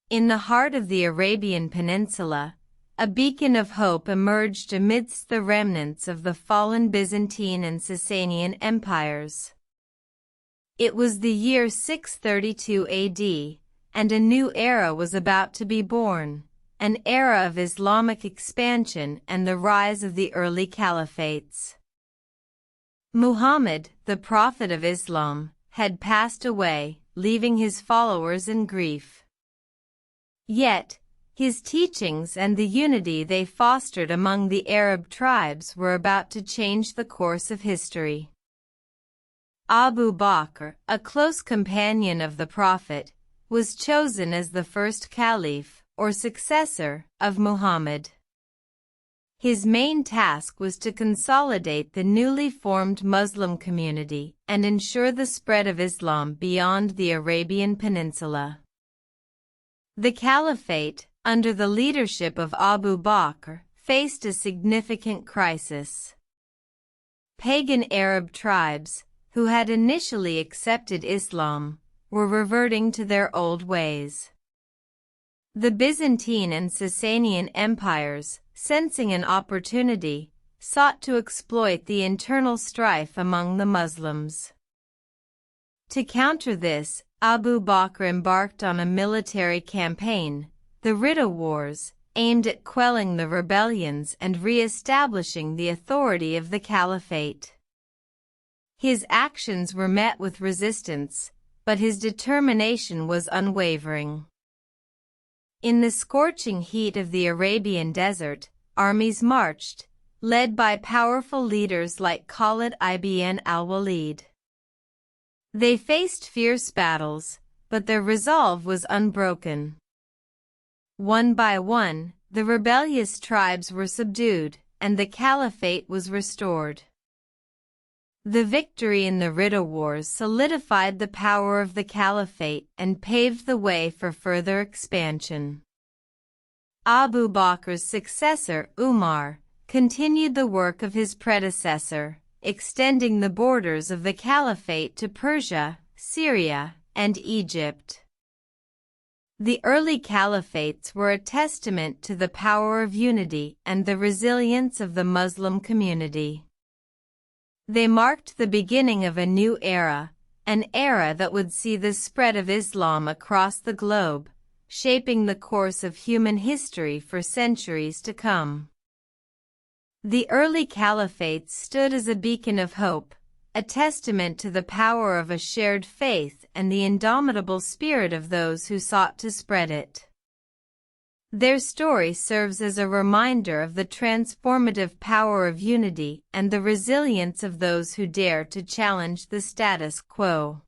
In the heart of the Arabian Peninsula, a beacon of hope emerged amidst the remnants of the fallen Byzantine and Sassanian empires. It was the year 632 AD, and a new era was about to be born, an era of Islamic expansion and the rise of the early Caliphates. Muhammad, the prophet of Islam, had passed away, leaving his followers in grief. Yet, his teachings and the unity they fostered among the Arab tribes were about to change the course of history. Abu Bakr, a close companion of the Prophet, was chosen as the first Caliph, or successor, of Muhammad. His main task was to consolidate the newly formed Muslim community and ensure the spread of Islam beyond the Arabian Peninsula. The Caliphate, under the leadership of Abu Bakr, faced a significant crisis. Pagan Arab tribes, who had initially accepted Islam, were reverting to their old ways. The Byzantine and Sassanian Empires, sensing an opportunity, sought to exploit the internal strife among the Muslims. To counter this, Abu Bakr embarked on a military campaign, the Ridda Wars, aimed at quelling the rebellions and re-establishing the authority of the Caliphate. His actions were met with resistance, but his determination was unwavering. In the scorching heat of the Arabian desert, armies marched, led by powerful leaders like Khalid ibn al-Walid. They faced fierce battles, but their resolve was unbroken. One by one, the rebellious tribes were subdued, and the Caliphate was restored. The victory in the Ridda Wars solidified the power of the Caliphate and paved the way for further expansion. Abu Bakr's successor, Umar, continued the work of his predecessor, extending the borders of the Caliphate to Persia, Syria, and Egypt. The early Caliphates were a testament to the power of unity and the resilience of the Muslim community. They marked the beginning of a new era, an era that would see the spread of Islam across the globe, shaping the course of human history for centuries to come. The early Caliphates stood as a beacon of hope, a testament to the power of a shared faith and the indomitable spirit of those who sought to spread it. Their story serves as a reminder of the transformative power of unity and the resilience of those who dare to challenge the status quo.